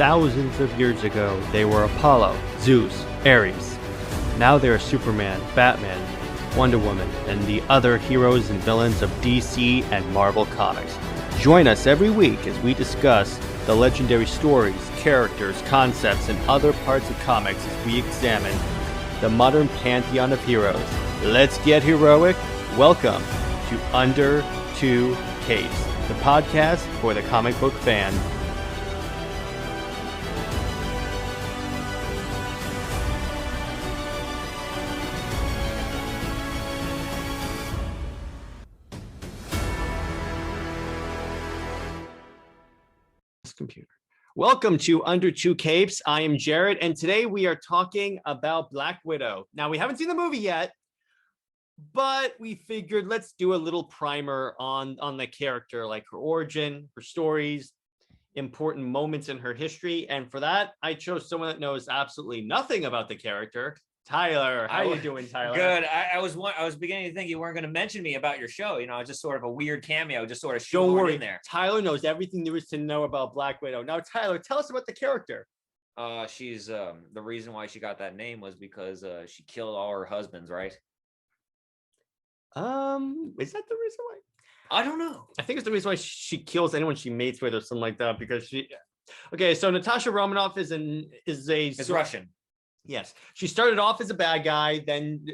thousands of years ago, they were Apollo, Zeus, Ares. Now they are Superman, Batman, Wonder Woman, and the other heroes and villains of DC and Marvel Comics. Join us every week as we discuss the legendary stories, characters, concepts, and other parts of comics as we examine the modern pantheon of heroes. Let's get heroic. Welcome to Under Two Capes, the podcast for the comic book fan. Computer. Welcome to Under Two Capes. I am Jared, and today we are talking about Black Widow. Now, we haven't seen the movie yet, but we figured let's do a little primer on the character, like her origin, her stories, important moments in her history. And for that, I chose someone that knows absolutely nothing about the character. Tyler, how are you doing, Tyler? Good. I was beginning to think you weren't going to mention me about your show. You know, just sort of a weird cameo, just sort of Don't worry. in there. Tyler knows everything there is to know about Black Widow. Now, Tyler, tell us about the character. She's the reason why she got that name was because she killed all her husbands, right? Is that the reason why? I don't know. I think it's the reason why she kills anyone she mates with or something like that, because she. Okay, so Natasha Romanoff is Russian. Yes, she started off as a bad guy, then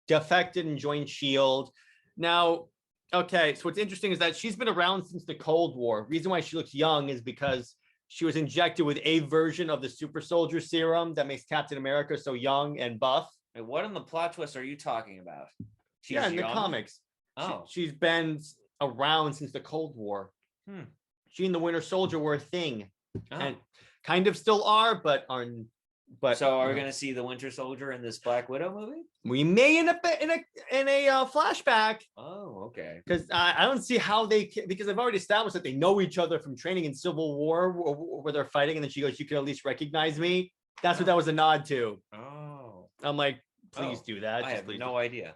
defected and joined S.H.I.E.L.D. Now, okay, so what's interesting is that she's been around since the Cold War. Reason why she looks young is because she was injected with a version of the super soldier serum that makes Captain America so young and buff. Wait, what in the plot twist are you talking about? She's in young? The comics. Oh. She's been around since the Cold War. She and the Winter Soldier were a thing, and kind of still are, but are. But so are we going to see the Winter Soldier in this Black Widow movie? We may in a flashback. Oh, okay. Because I don't see how they can, because they've already established that they know each other from training in Civil War where they're fighting, and then she goes, "You can at least recognize me." That's what that was a nod to. Oh, I'm like, please do that. I have no idea.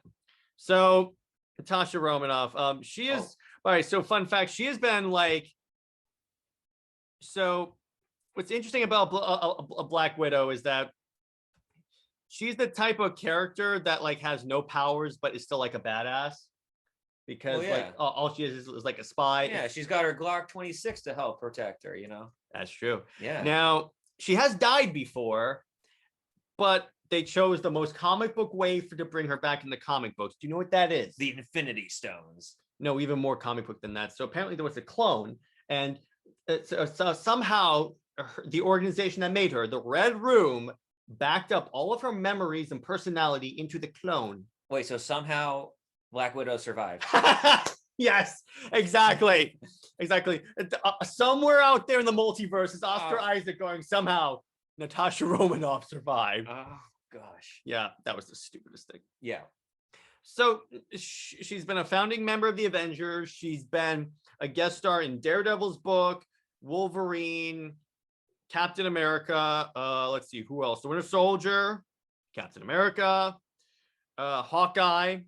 So Natasha Romanoff, she is all right. So fun fact, she has been like, so. What's interesting about a Black Widow is that she's the type of character that like has no powers but is still like a badass, because like all she is like a spy. Yeah, she's got her Glock 26 to help protect her, you know. That's true. Yeah. Now, she has died before, but they chose the most comic book way to bring her back in the comic books. Do you know what that is? The Infinity Stones. No, even more comic book than that. So apparently there was a clone, and so somehow the organization that made her, the Red Room, backed up all of her memories and personality into the clone. Wait, so somehow Black Widow survived? Yes, exactly. Exactly. Somewhere out there in the multiverse is Oscar Isaac going, somehow Natasha Romanoff survived. Oh, gosh. Yeah, that was the stupidest thing. Yeah. So she's been a founding member of the Avengers. She's been a guest star in Daredevil's book, Wolverine, Captain America, let's see, who else? The Winter Soldier, Captain America, Hawkeye,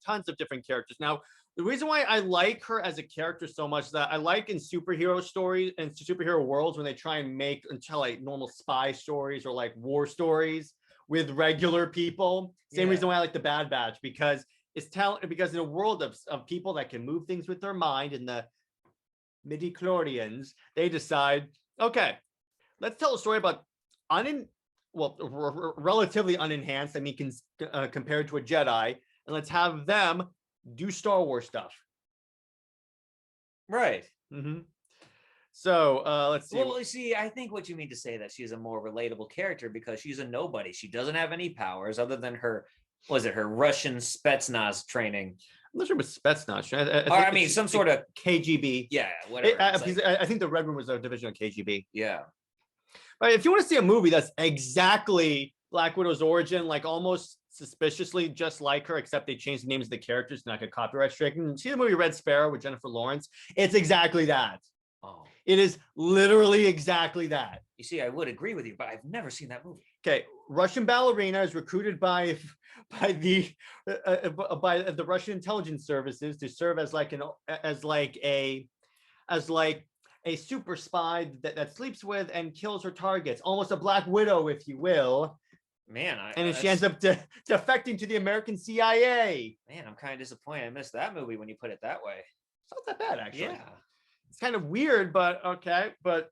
tons of different characters. Now, the reason why I like her as a character so much is that I like in superhero stories and superhero worlds when they try and tell like normal spy stories or like war stories with regular people. Same reason why I like the Bad Batch, because it's because in a world of people that can move things with their mind, in the midi-chlorians, they decide, okay, let's tell a story about relatively unenhanced. I mean, compared to a Jedi, and let's have them do Star Wars stuff. Right. Mm-hmm. So let's see. Well, see, I think what you mean to say that she's a more relatable character because she's a nobody. She doesn't have any powers other than her Russian Spetsnaz training. I'm not sure what Spetsnaz. I mean, some sort of KGB. Yeah, whatever. I think the Red Room was a division of KGB. Yeah. But if you want to see a movie that's exactly Black Widow's origin, like almost suspiciously just like her, except they changed the names of the characters, not get copyright stricken. See the movie Red Sparrow with Jennifer Lawrence? It's exactly that. Oh. It is literally exactly that. You see, I would agree with you, but I've never seen that movie. Okay, Russian ballerina is recruited by the Russian intelligence services to serve as like a super spy that sleeps with and kills her targets, almost a Black Widow, if you will. Man, And then she ends up defecting to the American CIA. Man, I'm kind of disappointed. I missed that movie when you put it that way. It's not that bad, actually. Yeah. It's kind of weird, but okay. But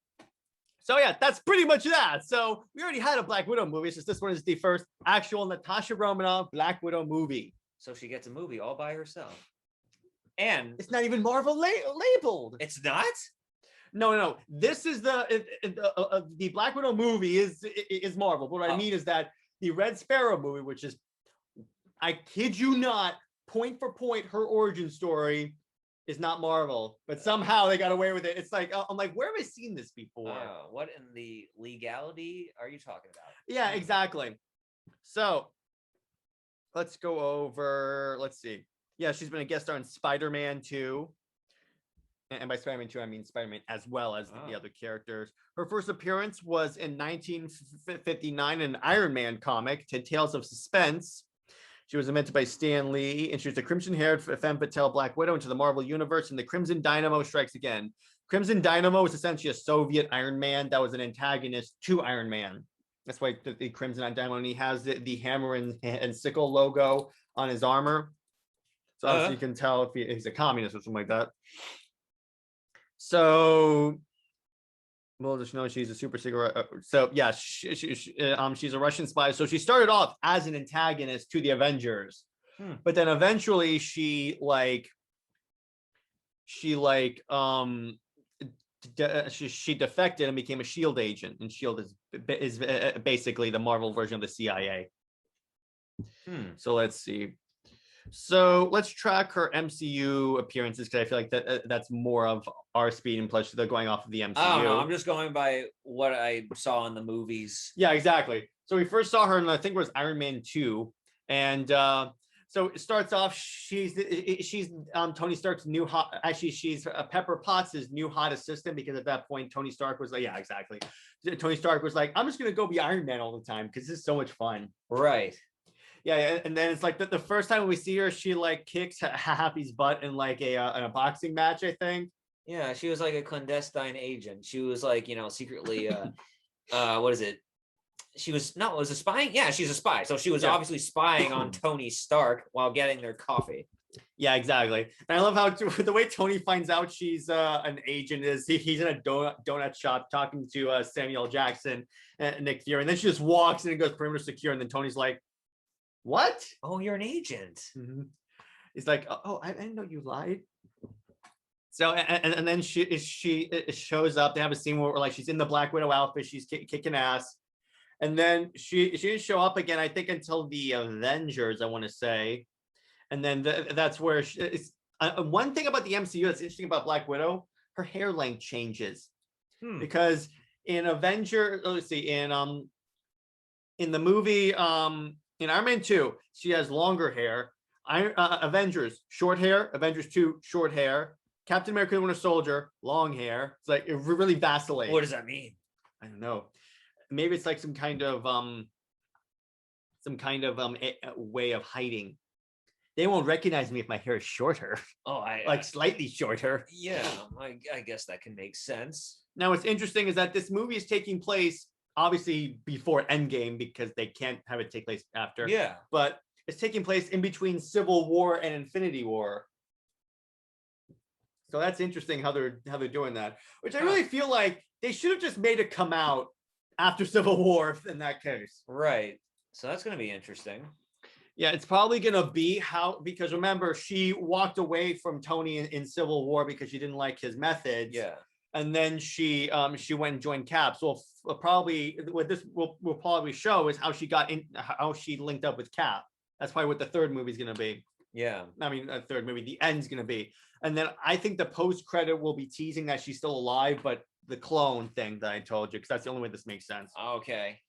so yeah, that's pretty much that. So we already had a Black Widow movie. It's just this one is the first actual Natasha Romanoff Black Widow movie. So she gets a movie all by herself. And It's not even Marvel labeled. it's not? No. This is the Black Widow movie is Marvel. But what I mean is that the Red Sparrow movie, which is, I kid you not, point for point, her origin story is not Marvel. But somehow they got away with it. It's like, I'm like, where have I seen this before? What in the legality are you talking about? Yeah, exactly. So let's go over, let's see. Yeah, she's been a guest star in Spider-Man 2. And by Spider-Man 2, I mean Spider-Man as well as the other characters. Her first appearance was in 1959 in an Iron Man comic, Tales of Suspense. She was invented by Stan Lee, and she was the crimson-haired femme fatale Black Widow into the Marvel Universe, and the Crimson Dynamo strikes again. Crimson Dynamo was essentially a Soviet Iron Man that was an antagonist to Iron Man. That's why the Crimson Dynamo, and he has the hammer and sickle logo on his armor. So obviously you can tell if he's a communist or something like that. So we'll just know she's a super secret. So yeah, she's a Russian spy. So she started off as an antagonist to the Avengers, but then eventually she defected and became a SHIELD agent, and SHIELD is basically the Marvel version of the CIA. So let's see. So let's track her MCU appearances, because I feel like that's more of our speed, and plus they're going off of the MCU. I don't know. I'm just going by what I saw in the movies. Yeah, exactly. So we first saw her in, I think it was Iron Man 2, and so it starts off. She's Tony Stark's new hot. Actually, she's Pepper Potts' new hot assistant, because at that point Tony Stark was like, yeah, exactly. Tony Stark was like, I'm just gonna go be Iron Man all the time because this is so much fun. Right. Yeah, and then it's like the first time we see her, she like kicks Happy's butt in like in a boxing match, I think. Yeah, she was like a clandestine agent. She was like, secretly what is it? She was a spying? Yeah, she's a spy. So she was obviously spying on Tony Stark while getting their coffee. Yeah, exactly. And I love how the way Tony finds out she's an agent is he's in a donut shop talking to Samuel Jackson and Nick Fury, and then she just walks in and goes perimeter secure, and then Tony's like, what? Oh, you're an agent. He's like, oh, I didn't know you lied. So and then she shows up. They have a scene where like she's in the Black Widow outfit, she's kicking ass, and then she didn't show up again, I think, until the Avengers, I want to say, and then that's where one thing about the MCU that's interesting about Black Widow, her hair length changes, because in let's see, in the movie in Iron Man 2, she has longer hair. Avengers, short hair. Avengers 2, short hair. Captain America: Winter Soldier, long hair. It's like it really vacillates. What does that mean? I don't know. Maybe it's like some kind of way of hiding. They won't recognize me if my hair is shorter. Oh, like slightly shorter. Yeah, I guess that can make sense. Now, what's interesting is that this movie is taking place obviously before Endgame, because they can't have it take place after. Yeah. But it's taking place in between Civil War and Infinity War. So that's interesting how they're doing that, which I really feel like they should have just made it come out after Civil War in that case. Right. So that's going to be interesting. Yeah, it's probably going to be because remember, she walked away from Tony in Civil War because she didn't like his methods. Yeah. And then she went and joined Cap. So probably what this will probably show is how she linked up with Cap. That's probably what the third movie is going to be. Yeah. I mean, a third movie, the end's going to be. And then I think the post credit will be teasing that she's still alive, but the clone thing that I told you, because that's the only way this makes sense. Okay.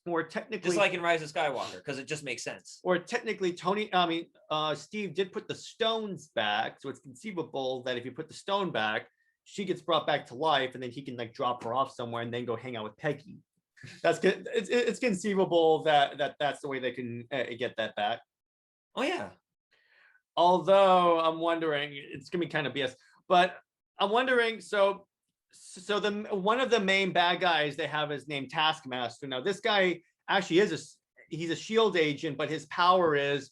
Or technically, just like in Rise of Skywalker, because it just makes sense. Or technically, Steve did put the stones back, so it's conceivable that if you put the stone back, she gets brought back to life, and then he can like drop her off somewhere and then go hang out with Peggy. That's good. It's conceivable that's the way they can get that back. Oh yeah. Although I'm wondering, it's gonna be kind of BS, but I'm wondering. So So the one of the main bad guys they have is named Taskmaster. Now this guy actually he's a shield agent, but his power is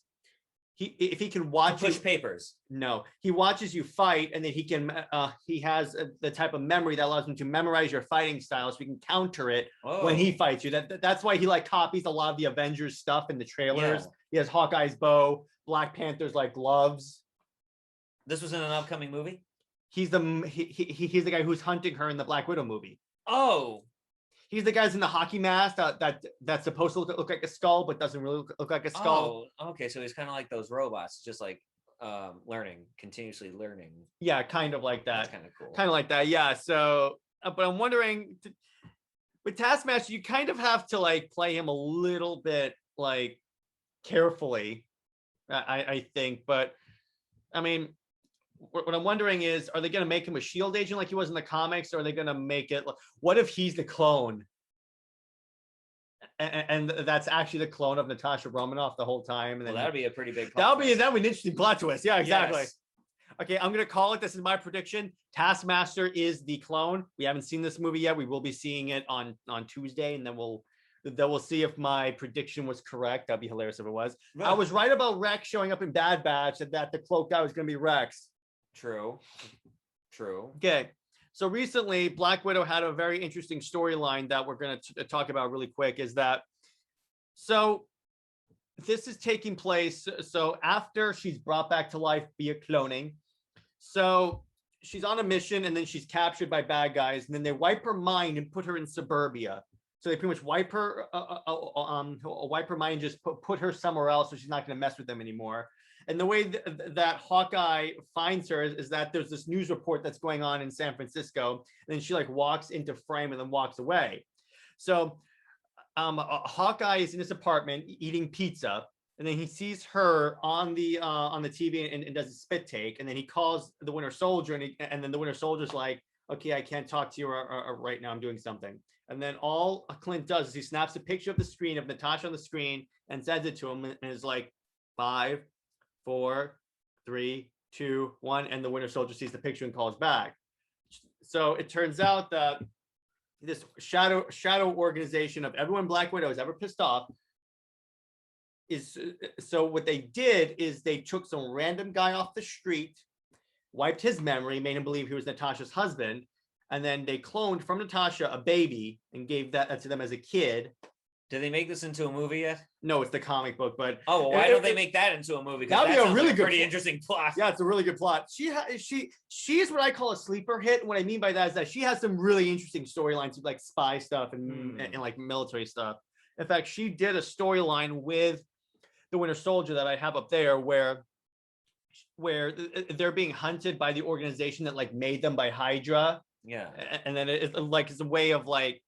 if he can watch Push you. papers. No, he watches you fight, and then he has the type of memory that allows him to memorize your fighting style, so he can counter it when he fights you. That's why he like copies a lot of the Avengers stuff in the trailers. Yeah. He has Hawkeye's bow, Black Panther's like gloves. This was in an upcoming movie. He's the guy who's hunting her in the Black Widow movie. Oh, He's the guys in the hockey mask that's supposed to look like a skull, but doesn't really look like a skull. Oh, okay. So he's kind of like those robots, just like continuously learning. Yeah, kind of like that. That's kind of cool. Kind of like that. Yeah. So, but I'm wondering, with Taskmaster, you kind of have to like play him a little bit like carefully, I think. But I mean, what I'm wondering is, are they going to make him a shield agent like he was in the comics, or are they going to make it? What if he's the clone, and that's actually the clone of Natasha Romanoff the whole time? And then that'd be a pretty big. That'd be an interesting plot twist. Yeah, exactly. Yes. Okay, I'm gonna call it. This is my prediction. Taskmaster is the clone. We haven't seen this movie yet. We will be seeing it on Tuesday, and then we'll see if my prediction was correct. That'd be hilarious if it was. Right. I was right about Rex showing up in Bad Batch, and that the cloak guy was gonna be Rex. True. Okay, so recently Black Widow had a very interesting storyline that we're going to talk about really quick. Is that so? This is taking place so after she's brought back to life via cloning. So she's on a mission, and then she's captured by bad guys, and then they wipe her mind and put her in suburbia. So they pretty much wipe her mind, and just put her somewhere else, so she's not going to mess with them anymore. And the way that Hawkeye finds her is that there's this news report that's going on in San Francisco, and then she like walks into frame and then walks away. So Hawkeye is in his apartment eating pizza, and then he sees her on the TV and does a spit take, and then he calls the Winter Soldier, and then the Winter Soldier's like, okay, I can't talk to you right now, I'm doing something. And then all Clint does is he snaps a picture of the screen of Natasha on the screen and sends it to him, and is like 5, 4, 3, 2, 1, and the Winter Soldier sees the picture and calls back. So it turns out that this shadow organization of everyone Black Widow has ever pissed off is, so what they did is they took some random guy off the street, wiped his memory, made him believe he was Natasha's husband, and then they cloned from Natasha a baby and gave that to them as a kid. Did they make this into a movie yet? No, it's the comic book, but why don't they make that into a movie? That'd be a really good, pretty interesting plot. Yeah, it's a really good plot. She's what I call a sleeper hit. What I mean by that is that she has some really interesting storylines with like spy stuff and like military stuff. In fact, she did a storyline with the Winter Soldier that I have up there, where they're being hunted by the organization that like made them, by Hydra. Yeah, and then it's a way of like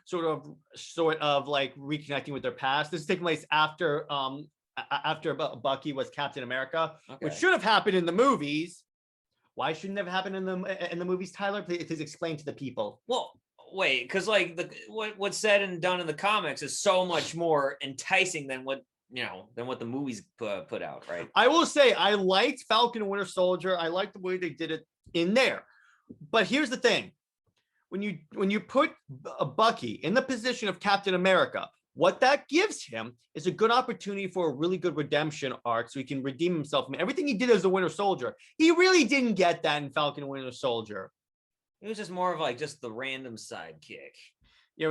sort of like reconnecting with their past. This is taking place after Bucky was Captain America, which should have happened in the movies. Why shouldn't it have happened in the movies, Tyler? Please explain to the people. Well, wait, because like what's said and done in the comics is so much more enticing than what the movies put out, right? I will say I liked Falcon and Winter Soldier. I liked the way they did it in there. But here's the thing. When you put a Bucky in the position of Captain America, what that gives him is a good opportunity for a really good redemption arc, so he can redeem himself from everything he did as a Winter Soldier. He really didn't get that in Falcon and Winter Soldier. It was just more of like just the random sidekick. He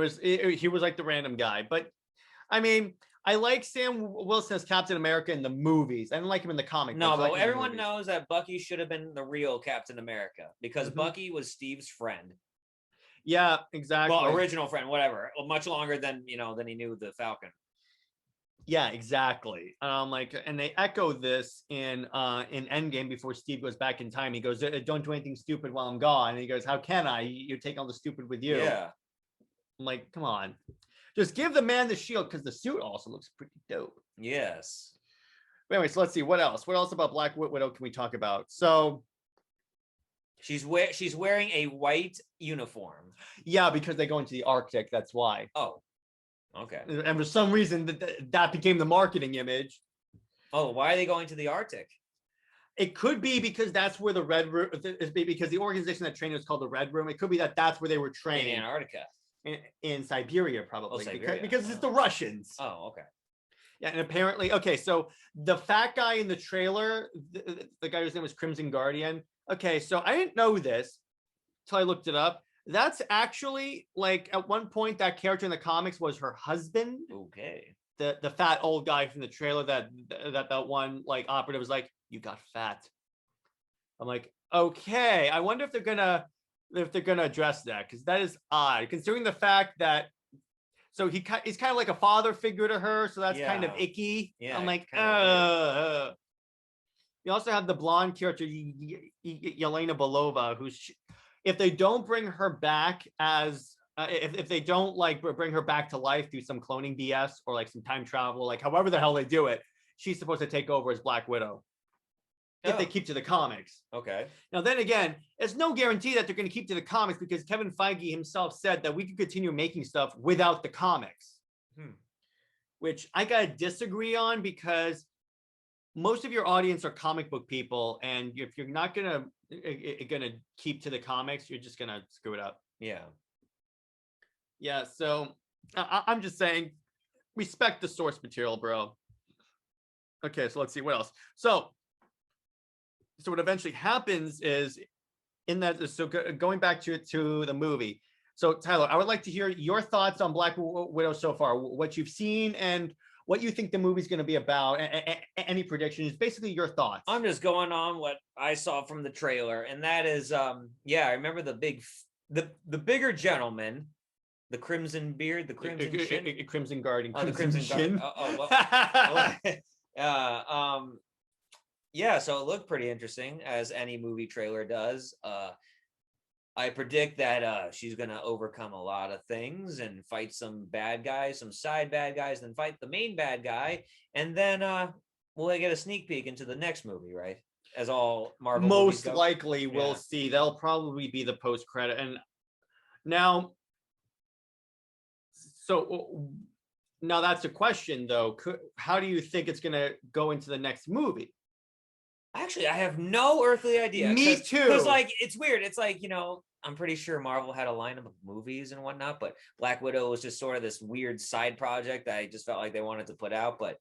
was like the random guy. But I mean, I like Sam Wilson as Captain America in the movies. I didn't like him in the comic. No, but everyone knows that Bucky should have been the real Captain America, because Bucky was Steve's friend. Yeah, exactly. Well, original friend, whatever. Much longer than he knew the Falcon. Yeah, exactly. And they echo this in Endgame before Steve goes back in time. He goes, "Don't do anything stupid while I'm gone." And he goes, "How can I? You take all the stupid with you." Yeah. I'm like, come on, just give the man the shield, because the suit also looks pretty dope. Yes. But anyway, so let's see what else. What else about Black Widow can we talk about? So. She's wearing a white uniform. Yeah, because they go into the Arctic. That's why. Oh, okay. And for some reason that became the marketing image. Oh, why are they going to the Arctic? It could be because that's where the Red Room is, because the organization that trained was called the Red Room. It could be that that's where they were In training Antarctica. in Siberia, probably Siberia. because it's Oh. the Russians. Oh, okay. Yeah, and apparently, okay, so the fat guy in the trailer, the guy whose name was Crimson Guardian. Okay, so I didn't know this until I looked it up. That's actually like at one point that character in the comics was her husband. Okay. The fat old guy from the trailer that one like operative was like, you got fat. I'm like, okay. I wonder if they're gonna address that, because that is odd, considering the fact that so he's kind of like a father figure to her, so that's kind of Yeah. icky. Yeah, I'm like, kinda You also have the blonde character Yelena Belova, who's if they don't bring her back as if they don't like bring her back to life through some cloning BS or like some time travel, like however the hell they do it, she's supposed to take over as Black Widow if they Oh. keep to the comics. Okay. Now, then again, it's no guarantee that they're going to keep to the comics, because Kevin Feige himself said that we could continue making stuff without the comics, which I got to disagree on, because most of your audience are comic book people. And if you're not going to keep to the comics, you're just going to screw it up. Yeah. Yeah. So I'm just saying, respect the source material, bro. Okay. So let's see what else. So what eventually happens is in that. So going back to the movie. So Tyler, I would like to hear your thoughts on Black Widow so far, what you've seen and what you think the movie's going to be about. Any predictions? Basically, your thoughts. I'm just going on what I saw from the trailer, and that is, yeah, I remember the bigger gentleman, the crimson beard, the crimson chin. Crimson Guardian. Oh, the crimson Chin. Guard. Yeah, so it looked pretty interesting, as any movie trailer does. I predict that she's gonna overcome a lot of things and fight some bad guys, some side bad guys, then fight the main bad guy, and then we'll get a sneak peek into the next movie, right? As all Marvel Most movies go. likely, we'll Yeah. see. That'll probably be the post credit. And now, now that's a question though. How do you think it's gonna go into the next movie? Actually, I have no earthly idea. Me too. Because like it's weird. It's like, I'm pretty sure Marvel had a lineup of movies and whatnot, but Black Widow was just sort of this weird side project that I just felt like they wanted to put out. But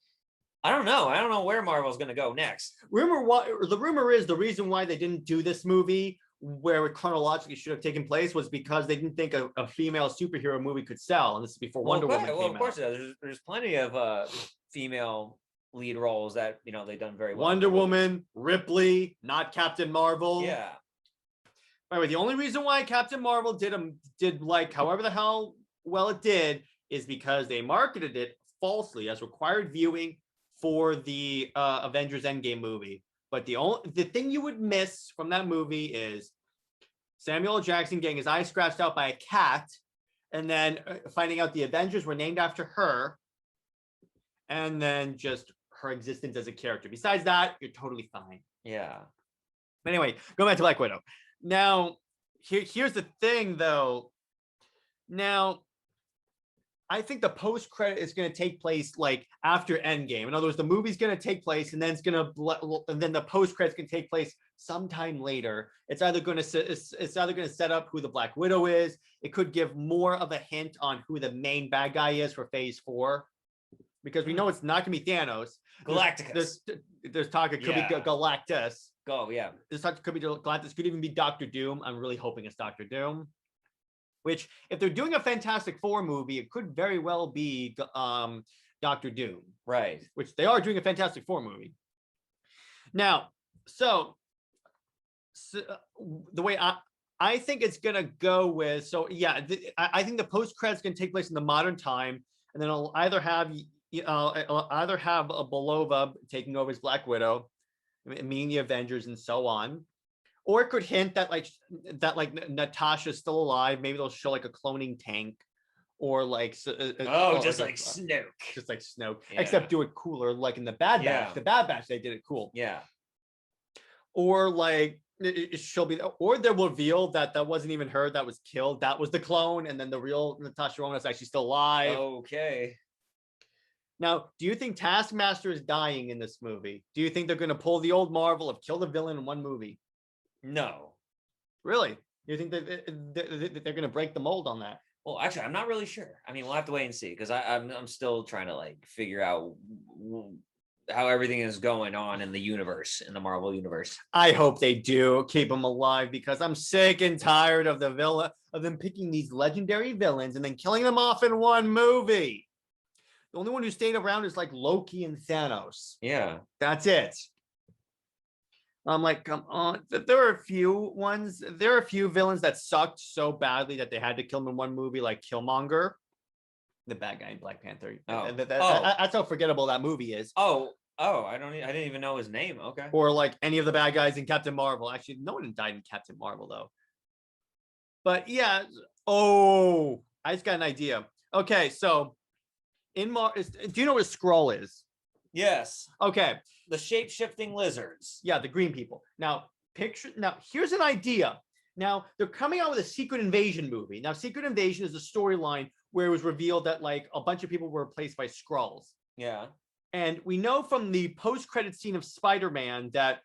I don't know. I don't know where Marvel's gonna go next. The rumor is the reason why they didn't do this movie where it chronologically should have taken place was because they didn't think a female superhero movie could sell, and this is before Wonder Woman came of course, out. there's plenty of female lead roles that they've done very well. Wonder Woman, Ripley, not Captain Marvel. Yeah. By the way, the only reason why Captain Marvel did like however the hell well it did is because they marketed it falsely as required viewing for the Avengers Endgame movie. But the thing you would miss from that movie is Samuel L. Jackson getting his eye scratched out by a cat, and then finding out the Avengers were named after her, and then just her existence as a character. Besides that, you're totally fine. Yeah. But anyway, going back to Black Widow. Now, here's the thing, though. Now, I think the post credit is going to take place like after Endgame. In other words, the movie's going to take place, and then and then the post credits can take place sometime later. It's either going to set up who the Black Widow is. It could give more of a hint on who the main bad guy is for Phase 4, because we know it's not going to be Thanos. Galacticus. There's talk it could be Galactus. Oh yeah. There's talk it could be Galactus. Could even be Doctor Doom. I'm really hoping it's Doctor Doom. Which, if they're doing a Fantastic Four movie, it could very well be Doctor Doom. Right. Which they are doing a Fantastic Four movie. Now, so the way I think it's gonna go with, I think the post credits can take place in the modern time, and then it'll either have a Belova taking over as Black Widow, meaning the Avengers and so on. Or it could hint that Natasha's still alive. Maybe they'll show like a cloning tank, or like just like Snoke, yeah. Except do it cooler, like in the Bad Batch. The Bad Batch, they did it cool. Yeah. Or like she'll be, or they'll reveal that wasn't even her that was killed. That was the clone, and then the real Natasha Romanoff is actually still alive. Okay. Now, do you think Taskmaster is dying in this movie? Do you think they're going to pull the old Marvel of kill the villain in one movie? No. Really? You think that they're going to break the mold on that? Well, actually, I'm not really sure. I mean, we'll have to wait and see because I'm still trying to like figure out how everything is going on in the universe, in the Marvel universe. I hope they do keep them alive because I'm sick and tired of them picking these legendary villains and then killing them off in one movie. The only one who stayed around is like Loki and Thanos. Yeah. That's it. I'm like, come on. There are a few ones. There are a few villains that sucked so badly that they had to kill them in one movie, like Killmonger, the bad guy in Black Panther. That's how forgettable that movie is. I didn't even know his name. Okay. Or like any of the bad guys in Captain Marvel. Actually, no one died in Captain Marvel though. But yeah. Oh, I just got an idea. Okay, so do you know what a Skrull is? Yes. Okay. The shape-shifting lizards. Yeah, the green people. Now, here's an idea. Now, they're coming out with a Secret Invasion movie. Now, Secret Invasion is a storyline where it was revealed that like a bunch of people were replaced by Skrulls. Yeah. And we know from the post-credit scene of Spider-Man that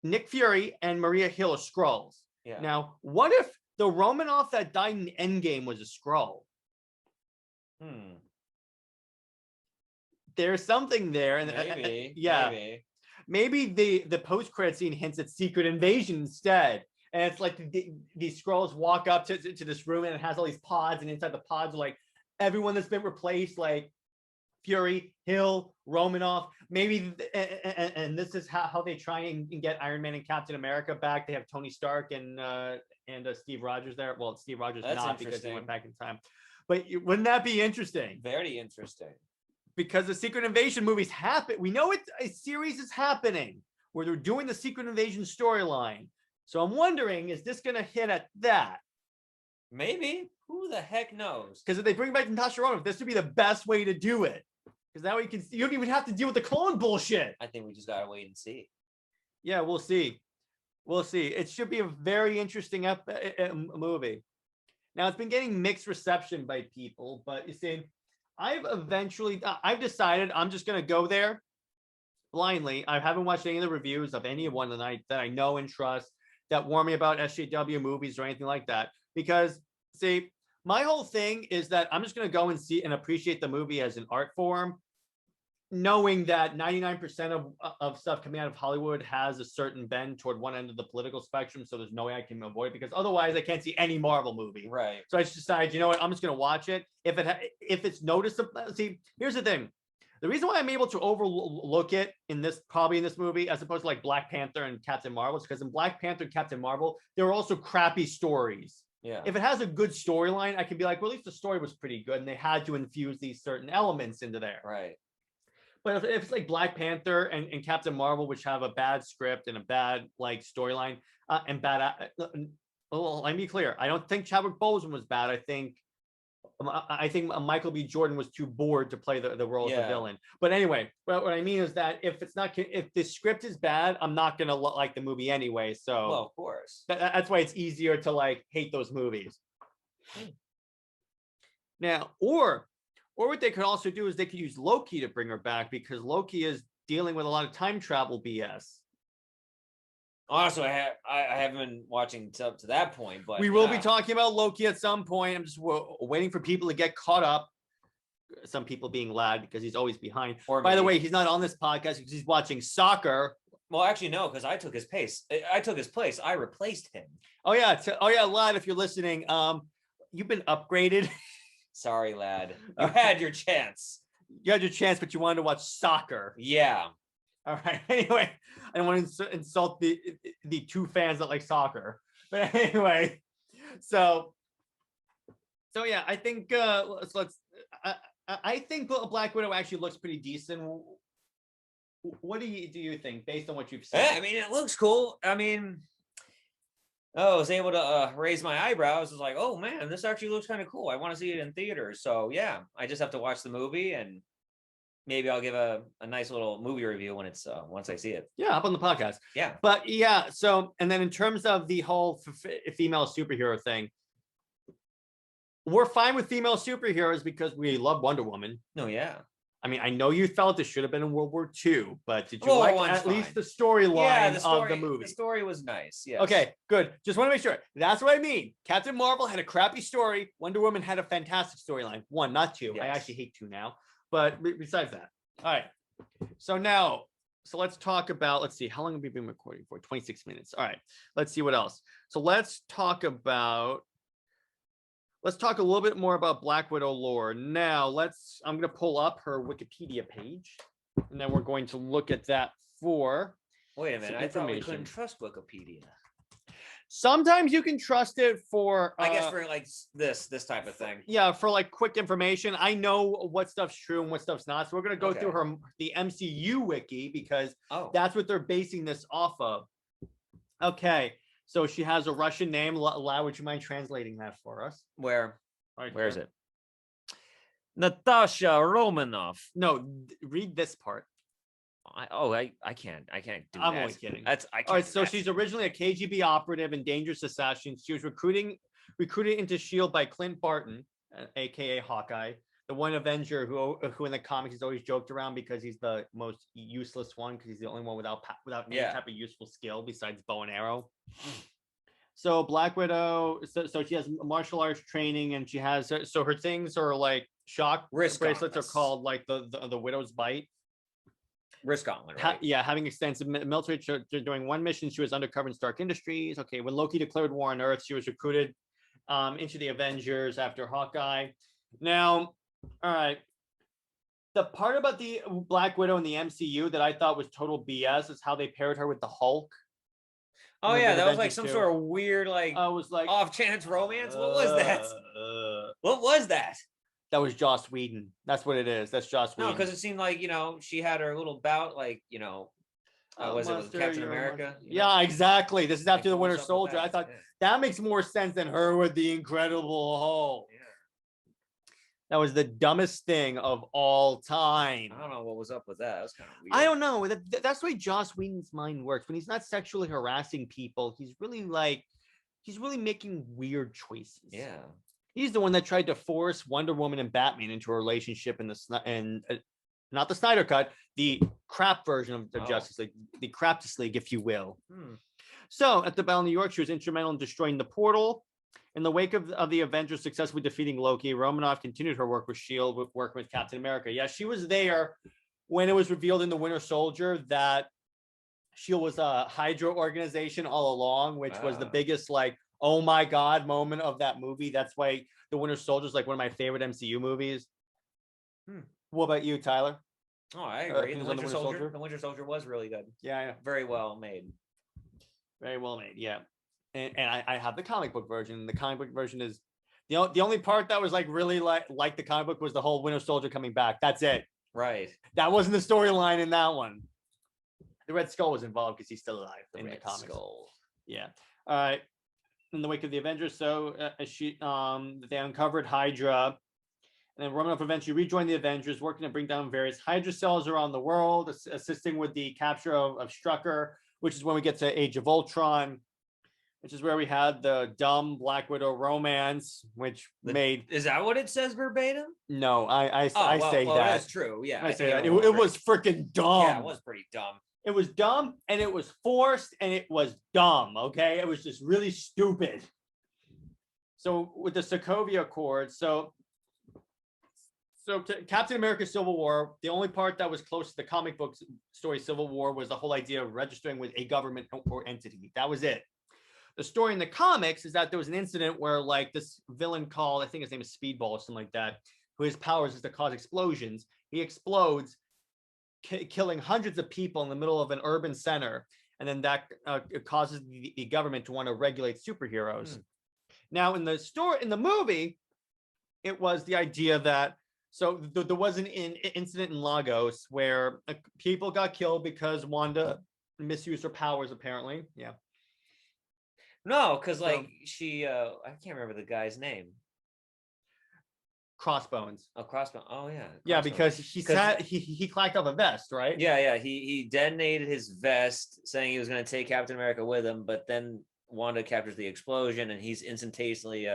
Nick Fury and Maria Hill are Skrulls. Yeah. Now, what if the Romanoff that died in Endgame was a Skrull? There's something there, and maybe the post-credit scene hints at Secret Invasion instead. And it's like these Skrulls walk up to this room and it has all these pods, and inside the pods are like everyone that's been replaced, like Fury, Hill, Romanoff. Maybe, and this is how they try and get Iron Man and Captain America back. They have Tony Stark and Steve Rogers there. Well, Steve Rogers not because he went back in time. But wouldn't that be interesting? Very interesting. Because the Secret Invasion movies happen. We know a series is happening where they're doing the Secret Invasion storyline. So I'm wondering, is this going to hit at that? Maybe. Who the heck knows? Because if they bring back Natasha Romanoff, this would be the best way to do it. Because that way you don't even have to deal with the clone bullshit. I think we just gotta wait and see. Yeah, we'll see. We'll see. It should be a very interesting movie. Now, it's been getting mixed reception by people, but you see, I've decided I'm just going to go there blindly. I haven't watched any of the reviews of any one that I know and trust that warn me about SJW movies or anything like that. Because, see, my whole thing is that I'm just going to go and see and appreciate the movie as an art form, knowing that 99% of stuff coming out of Hollywood has a certain bend toward one end of the political spectrum. So there's no way I can avoid it, because otherwise I can't see any Marvel movie. Right. So I just decided, you know what, I'm just going to watch it. If it's noticeable, see, here's the thing. The reason why I'm able to overlook it in this movie, as opposed to like Black Panther and Captain Marvel, is because in Black Panther and Captain Marvel, there are also crappy stories. Yeah. If it has a good storyline, I can be like, well, at least the story was pretty good and they had to infuse these certain elements into there. Right. But if it's like Black Panther and Captain Marvel, which have a bad script and a bad like storyline and bad, well, let me be clear. I don't think Chadwick Boseman was bad. I think Michael B. Jordan was too bored to play the role of the villain. But anyway, what I mean is that if the script is bad, I'm not gonna like the movie anyway. So well, of course, that's why it's easier to like hate those movies. Now, or what they could also do is they could use Loki to bring her back, because Loki is dealing with a lot of time travel BS. Honestly, I haven't been watching up to that point, but we will be talking about Loki at some point. I'm just waiting for people to get caught up. Some people being Lad, because he's always behind. By the way, he's not on this podcast because he's watching soccer. Well, actually, no, because I took his place. I replaced him. Oh yeah, Lad, if you're listening, you've been upgraded. Sorry, Lad. You had your chance. You had your chance, but you wanted to watch soccer. Yeah. All right. Anyway, I don't want to insult the two fans that like soccer. But anyway, so yeah, I think I think Black Widow actually looks pretty decent. What do you think based on what you've seen? I mean, it looks cool. I mean, I was able to raise my eyebrows. I was like, oh man, this actually looks kind of cool. I want to see it in theaters. So yeah, I just have to watch the movie, and maybe I'll give a nice little movie review when it's once I see it. Yeah, up on the podcast. Yeah. But yeah, so, and then in terms of the whole female superhero thing, we're fine with female superheroes because we love Wonder Woman. No, yeah. I mean, I know you felt it should have been in World War II, but did you World War like One's at least fine. the storyline Yeah, the of story. the movie? The story was nice. Yes. Okay, good. Just want to make sure. That's what I mean. Captain Marvel had a crappy story. Wonder Woman had a fantastic storyline. One, not two. I Yes. actually hate two now. But besides that, all right. So let's talk about. Let's see. How long have we been recording for? 26 minutes. All right. Let's see what else. So let's talk about. Let's talk a little bit more about Black Widow lore. Now, I'm going to pull up her Wikipedia page, and then we're going to look at that for. Wait a minute. some I thought we information. couldn't trust Wikipedia. Sometimes you can trust it for. I guess for like this type of thing. Yeah, for like quick information. I know what stuff's true and what stuff's not. So we're going to go Okay. through the MCU wiki because Oh. that's what they're basing this off of. Okay. So she has a Russian name. Lau, would you mind translating that for us? Where? Right Where is there. it? Natasha Romanov. No, read this part. I can't do I'm that. only kidding. That's I can't. All right, do so that. she's originally a KGB operative and dangerous assassin. She was recruited into Shield by Clint Barton, aka Hawkeye, the one Avenger who in the comics is always joked around because he's the most useless one because he's the only one without any Yeah. type of useful skill besides bow and arrow. So Black Widow, so she has martial arts training and she has so her things are like shock Wrist bracelets are gauntlets. called like the Widow's Bite. Wrist gauntlet, right? Having extensive military during one mission, she was undercover in Stark Industries. Okay, when Loki declared war on Earth, she was recruited into the Avengers after Hawkeye. Now, all right, the part about the Black Widow in the MCU that I thought was total BS is how they paired her with the Hulk. Oh in yeah, the that was like Avengers some 2. sort of weird like I was like, off chance romance. What was that? What was that? That was Joss Whedon. That's what it is. That's Joss Whedon. No, because it seemed like she had her little bout, like was it with Monster, Captain you're a America? monster. You know? Yeah, exactly. This is after the Like, Winter what's up with Soldier. I that? thought Yeah. that makes more sense than her with the Incredible Hulk. Yeah. That was the dumbest thing of all time. I don't know what was up with that. That was kind of weird. I don't know. That's the way Joss Whedon's mind works. When he's not sexually harassing people, he's really making weird choices. Yeah. He's the one that tried to force Wonder Woman and Batman into a relationship in not the Snyder Cut, the crap version of Oh. Justice League, the Craptus League, if you will. Hmm. So at the Battle of New York, she was instrumental in destroying the portal. In the wake of the Avengers successfully defeating Loki, Romanoff continued her work with S.H.I.E.L.D., working with Captain America. Yeah, she was there when it was revealed in the Winter Soldier that S.H.I.E.L.D. was a Hydra organization all along, which was the Ah. biggest like, oh my God moment of that movie. That's why the Winter Soldier is like one of my favorite MCU movies. What about you, Tyler? Oh, I agree. who's The on the Winter Winter Soldier. Soldier? The Winter Soldier was really good. Yeah. Very well made. Very well made, yeah. And I have the comic book version. The comic book version is the only part that was like really like the comic book was the whole Winter Soldier coming back. That's it. Right. That wasn't the storyline in that one. The Red Skull was involved because he's still alive The in the Red comics. Skull. Yeah. All right. In the wake of the Avengers, they uncovered Hydra, and then Romanoff eventually rejoined the Avengers, working to bring down various Hydra cells around the world, assisting with the capture of Strucker, which is when we get to Age of Ultron, which is where we had the dumb Black Widow romance, which made Is that what it says verbatim? no, I Well, say that. that's true. Yeah. I say think that. It was was freaking dumb. Yeah, it was pretty dumb. It was dumb and it was forced and it was dumb. Okay. It was just really stupid. So with the Sokovia Accord, so Captain America Civil War, the only part that was close to the comic book story Civil War was the whole idea of registering with a government or entity. That was it. The story in the comics is that there was an incident where like this villain called, I think his name is Speedball or something like that, who his powers is to cause explosions. He explodes, killing hundreds of people in the middle of an urban center, and then that causes the government to want to regulate superheroes. Now, in the movie, it was the idea that there was an incident in Lagos where people got killed because Wanda misused her powers. Apparently, yeah. No, because like she, I can't remember the guy's name. Crossbones. Oh, Crossbone. Oh yeah. Yeah, Crossbones. because he clacked up a vest, right? Yeah. He detonated his vest, saying he was going to take Captain America with him, but then Wanda captures the explosion, and he's instantaneously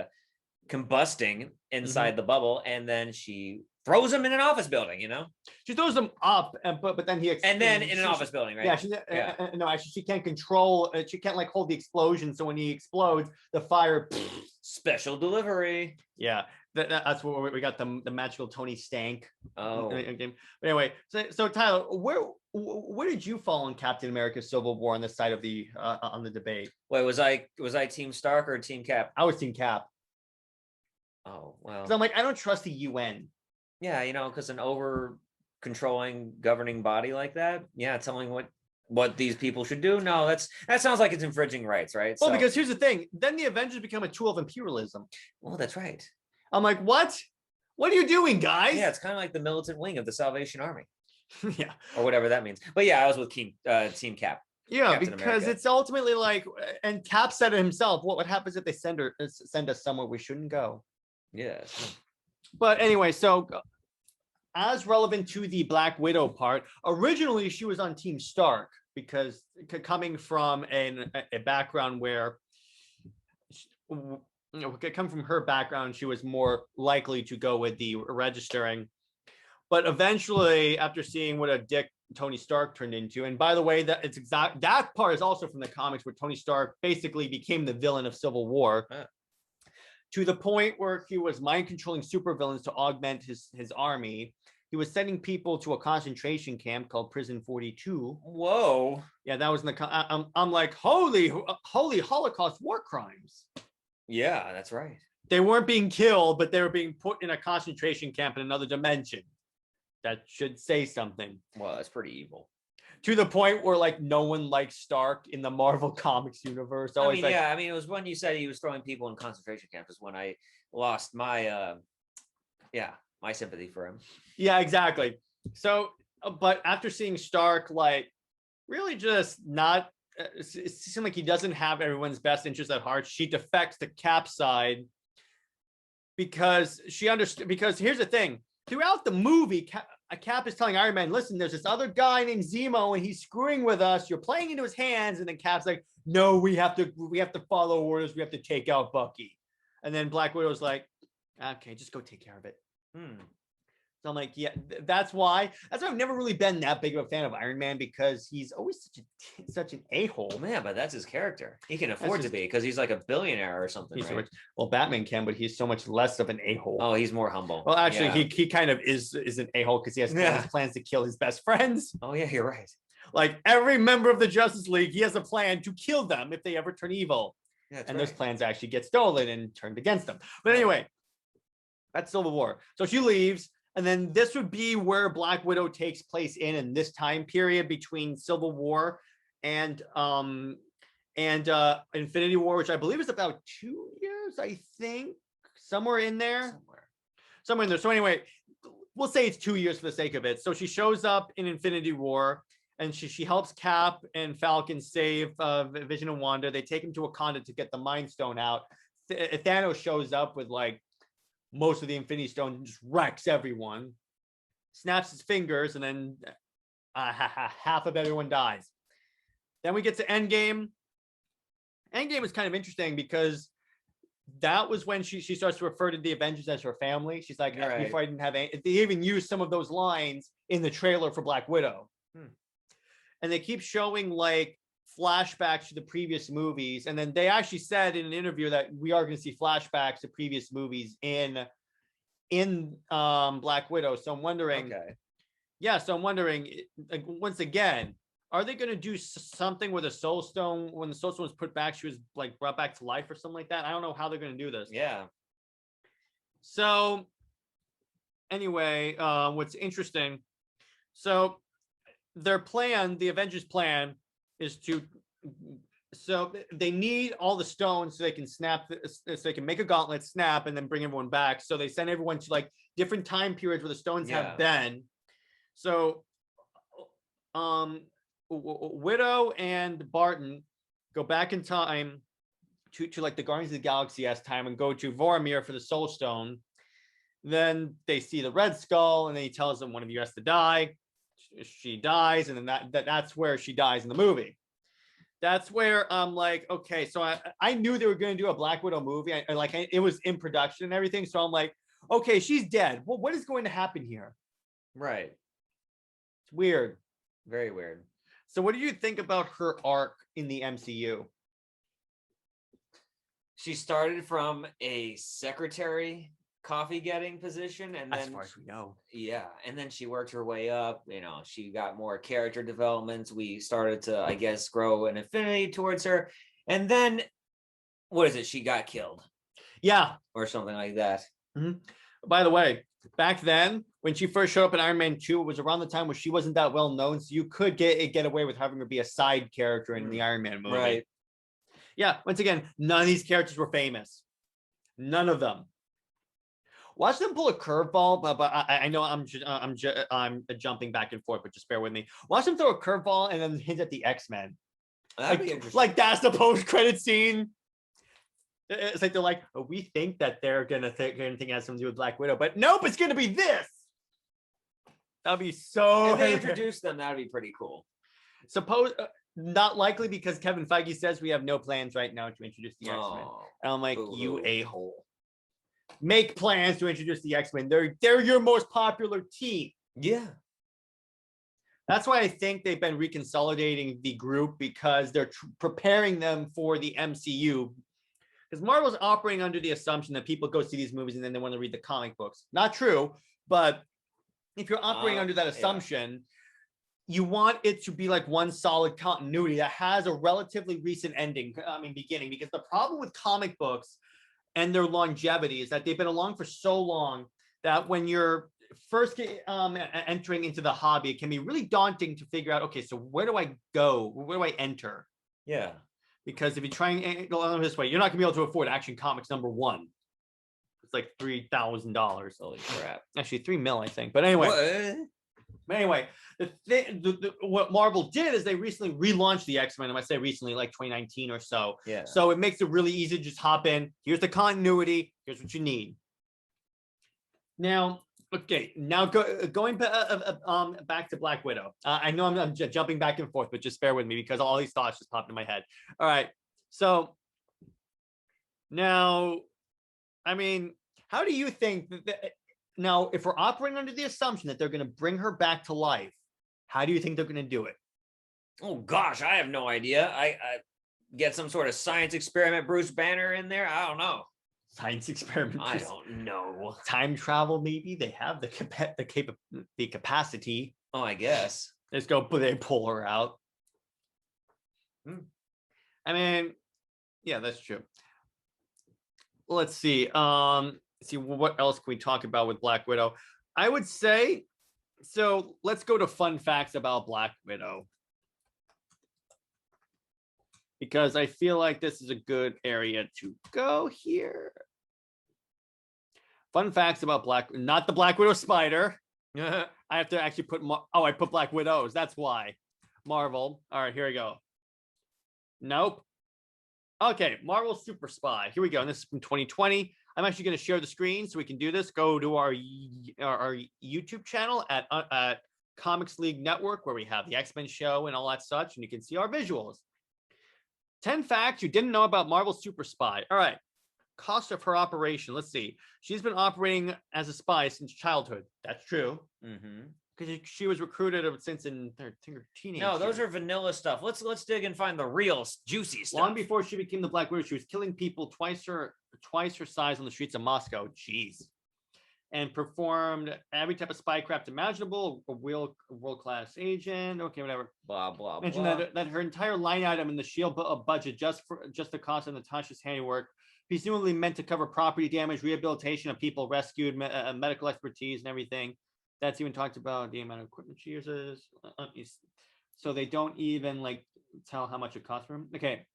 combusting inside the bubble, and then she throws him in an office building, She throws him up, but then and then in an office building, right? Yeah, no, actually, she can't control. She can't like hold the explosion. So when he explodes, the fire. Special delivery. Yeah, that's where we got the magical Tony Stank. Oh, game. But anyway, so Tyler, where did you fall on Captain America: Civil War on the side of the on the debate? wait, was I Team Stark or Team Cap? I was Team Cap. Oh, well, Because I'm like, I don't trust the UN. yeah, because an over controlling governing body like that, yeah, telling what these people should do, no, that sounds like it's infringing rights, right? Well, because here's the thing, then the Avengers become a tool of imperialism. Well, that's right. I'm like, what are you doing, guys? Yeah, it's kind of like the militant wing of the Salvation Army. Yeah, or whatever that means. But yeah, I was with Team Cap. Yeah, Captain because America. it's ultimately like, and Cap said it himself, what happens if they send us somewhere we shouldn't go? Yes. But anyway, so as relevant to the Black Widow part, originally she was on Team Stark because coming from a background where, come from her background, she was more likely to go with the registering. But eventually, after seeing what a dick Tony Stark turned into, and by the way, that part is also from the comics where Tony Stark basically became the villain of Civil War. To the point where he was mind controlling supervillains to augment his army. He was sending people to a concentration camp called Prison 42. Whoa. Yeah, that was in the. I'm like, holy Holocaust war crimes. Yeah, that's right. They weren't being killed, but they were being put in a concentration camp in another dimension. That should say something. Well, that's pretty evil. To the point where like no one likes Stark in the Marvel Comics universe. I mean, yeah, it was when you said he was throwing people in concentration camps is when I lost my my sympathy for him. Yeah, exactly. So, but after seeing Stark, like, really just not, it seems like he doesn't have everyone's best interest at heart. She defects to Cap's side because she understood. Because here's the thing: throughout the movie, Cap is telling Iron Man, "Listen, there's this other guy named Zemo, and he's screwing with us. You're playing into his hands." And then Cap's like, "No, we have to follow orders. We have to take out Bucky." And then Black Widow's like, "Okay, just go take care of it." So I'm like, yeah, that's why I've never really been that big of a fan of Iron Man, because he's always such an a-hole. Well, man, but that's his character. He can afford to be because he's like a billionaire or something. Right? Well, Batman can, but he's so much less of an a-hole. Oh, he's more humble. Well, actually, he kind of is an a-hole because he has plans to kill his best friends. Oh, yeah, you're right. Like every member of the Justice League, he has a plan to kill them if they ever turn evil. Yeah, and those plans actually get stolen and turned against them. But anyway, that's Civil War. So she leaves. And then this would be where Black Widow takes place in this time period between Civil War and Infinity War, which I believe is about 2 years, I think, somewhere in there. Somewhere in there. So anyway, we'll say it's 2 years for the sake of it. So she shows up in Infinity War, and she helps Cap and Falcon save Vision and Wanda. They take him to Wakanda to get the Mind Stone out. Thanos shows up with like most of the Infinity Stone and just wrecks everyone, snaps his fingers, and then half of everyone dies. Then we get to Endgame. Endgame is kind of interesting because that was when she starts to refer to the Avengers as her family. She's like, before I didn't have any, they even used some of those lines in the trailer for Black Widow. And they keep showing like flashbacks to the previous movies, and then they actually said in an interview that we are going to see flashbacks to previous movies in Black Widow. So I'm wondering, so I'm wondering, like, once again, are they going to do something with a Soul Stone? When the Soul Stone was put back, she was like brought back to life or something like that. I don't know how they're going to do this. Yeah. So anyway, what's interesting, so their plan, the Avengers plan, is so they need all the stones so they can so they can make a gauntlet, snap, and then bring everyone back. So they send everyone to like different time periods where the stones have been. So Widow and Barton go back in time to like the Guardians of the Galaxy time and go to Vormir for the Soul Stone. Then they see the Red Skull, and then he tells them one of you has to die. She dies, and then that's where she dies in the movie. That's where I'm like, okay, so I knew they were going to do a Black Widow movie. It was in production and everything. So I'm like, okay, she's dead. Well, what is going to happen here? Right. It's weird. Very weird. So what do you think about her arc in the MCU? She started from a secretary coffee getting position, and As then far as we know. yeah, and then she worked her way up. She got more character developments. We started to, I guess, grow an affinity towards her, and then what is it? She got killed Yeah. or something like that. By the way, back then when she first showed up in Iron Man 2, it was around the time where she wasn't that well known, so you could get away with having her be a side character in the Iron Man movie. Right. Yeah. Once again, none of these characters were famous. None of them. Watch them pull a curveball, but I know I'm jumping back and forth, but just bear with me. Watch them throw a curveball and then hint at the X-Men. That'd be interesting. Like that's the post-credit scene. It's like they're like, oh, we think that they're gonna think anything has something to do with Black Widow, but nope, it's gonna be this. That'd be so. If they introduce them, that'd be pretty cool. Suppose not likely because Kevin Feige says we have no plans right now to introduce the X-Men. And I'm like, you a-hole. Make plans to introduce the X-Men. They're your most popular team. Yeah. That's why I think they've been reconsolidating the group, because they're preparing them for the MCU. Because Marvel's operating under the assumption that people go see these movies and then they want to read the comic books. Not true, but if you're operating under that assumption, you want it to be like one solid continuity that has a relatively recent beginning. Because the problem with comic books and their longevity is that they've been along for so long that when you're first entering into the hobby, it can be really daunting to figure out, okay, so where do I go? Where do I enter? Yeah. Because if you try and go along this way, you're not gonna be able to afford Action Comics #1. It's like $3,000. Holy crap! Actually, $3 million, I think. But anyway, what Marvel did is they recently relaunched the X-Men. And I say recently, like 2019 or so. Yeah. So it makes it really easy to just hop in. Here's the continuity. Here's what you need. Now, okay. Now going back to Black Widow. I know I'm jumping back and forth, but just bear with me because all these thoughts just popped in my head. All right. So now, I mean, how do you think that now, if we're operating under the assumption that they're going to bring her back to life, how do you think they're going to do it? Oh gosh, I have no idea. I get some sort of science experiment Bruce Banner in there. I don't know. Science experiment. I don't know. Time travel, maybe they have the capacity. Oh, I guess. Let's go. But they pull her out. I mean, yeah, that's true. Let's see. See what else can we talk about with Black Widow? I would say, so let's go to fun facts about Black Widow, because I feel like this is a good area to go here. Fun facts about not the Black Widow spider. I have to actually put, I put Black Widows. That's why. Marvel. All right, here we go. Nope. Okay, Marvel Super Spy. Here we go. And this is from 2020. I'm actually going to share the screen so we can do this. Go to our YouTube channel at Comics League Network, where we have the X-Men show and all that such, and you can see our visuals. 10 facts you didn't know about Marvel Super Spy. All right. Cost of her operation. Let's see. She's been operating as a spy since childhood. That's true. Because she was recruited since in her teenage. No, those are vanilla stuff. Let's dig and find the real juicy stuff. Long before she became the Black Widow, she was killing people twice her size on the streets of Moscow. Jeez. And performed every type of spycraft imaginable. A world-class agent. Okay, whatever. Blah blah. Mentioned that her entire line item in the Shield budget just the cost of Natasha's handiwork, presumably meant to cover property damage, rehabilitation of people rescued, medical expertise, and everything. That's even talked about the amount of equipment she uses. So they don't even tell how much it costs for them. Okay.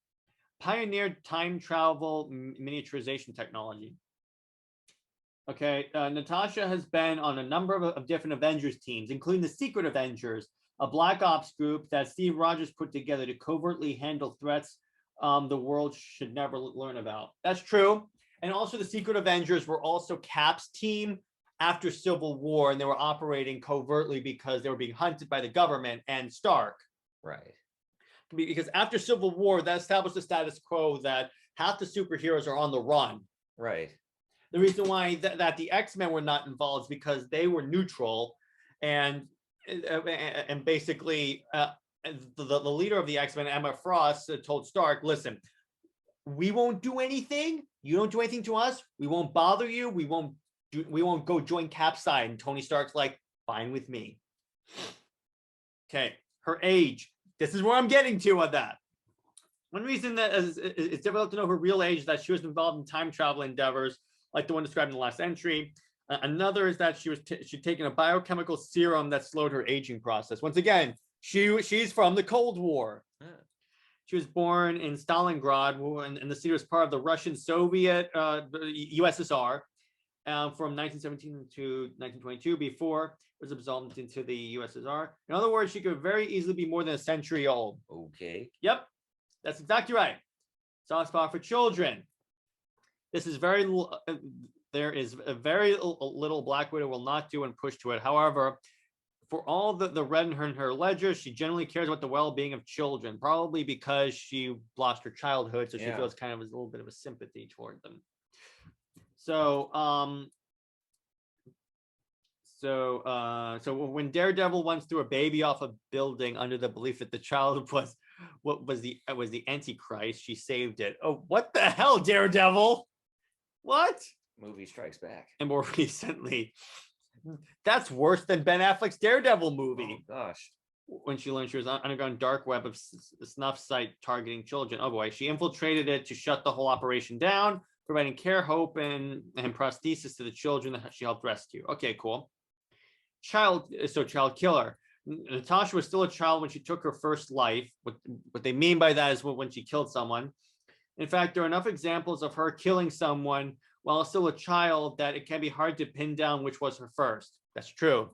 Pioneered time travel miniaturization technology. Okay. Natasha has been on a number of different Avengers teams, including the Secret Avengers, a Black Ops group that Steve Rogers put together to covertly handle threats the world should never learn about. That's true. And also the Secret Avengers were also Cap's team after Civil War, and they were operating covertly because they were being hunted by the government and Stark. Right. because after Civil War, that established the status quo that half the superheroes are on the run. Right. The reason why that the X-Men were not involved is because they were neutral, and basically the leader of the X-Men, Emma Frost, told Stark, "Listen, we won't do anything. You don't do anything to us. We won't bother you. We won't go join Capside." And Tony Stark's like, "Fine with me." Okay, her age. This is where I'm getting to on that. One reason that it's difficult to know her real age is that she was involved in time travel endeavors, like the one described in the last entry. Another is that she'd taken a biochemical serum that slowed her aging process. Once again, she's from the Cold War. She was born in Stalingrad, and the city was part of the Russian-Soviet USSR from 1917 to 1922. Before it was absorbed into the USSR. In other words, she could very easily be more than a century old. Okay. Yep, that's exactly right. Soft spot for children. This is there is a very little Black Widow will not do and push to it. However, for all the red in her ledger, she generally cares about the well-being of children, probably because she lost her childhood, so she feels kind of a little bit of a sympathy toward them. So when Daredevil once threw a baby off a building under the belief that the child was the Antichrist, she saved it. Oh, what the hell, Daredevil? What? Movie Strikes Back. And more recently, that's worse than Ben Affleck's Daredevil movie. Oh, gosh. When she learned she was undergone dark web of snuff site targeting children. Oh boy, she infiltrated it to shut the whole operation down, providing care, hope, and prosthesis to the children that she helped rescue. Okay, cool. Child killer. Natasha was still a child when she took her first life. What they mean by that is when she killed someone. In fact, there are enough examples of her killing someone while still a child that it can be hard to pin down which was her first. That's true.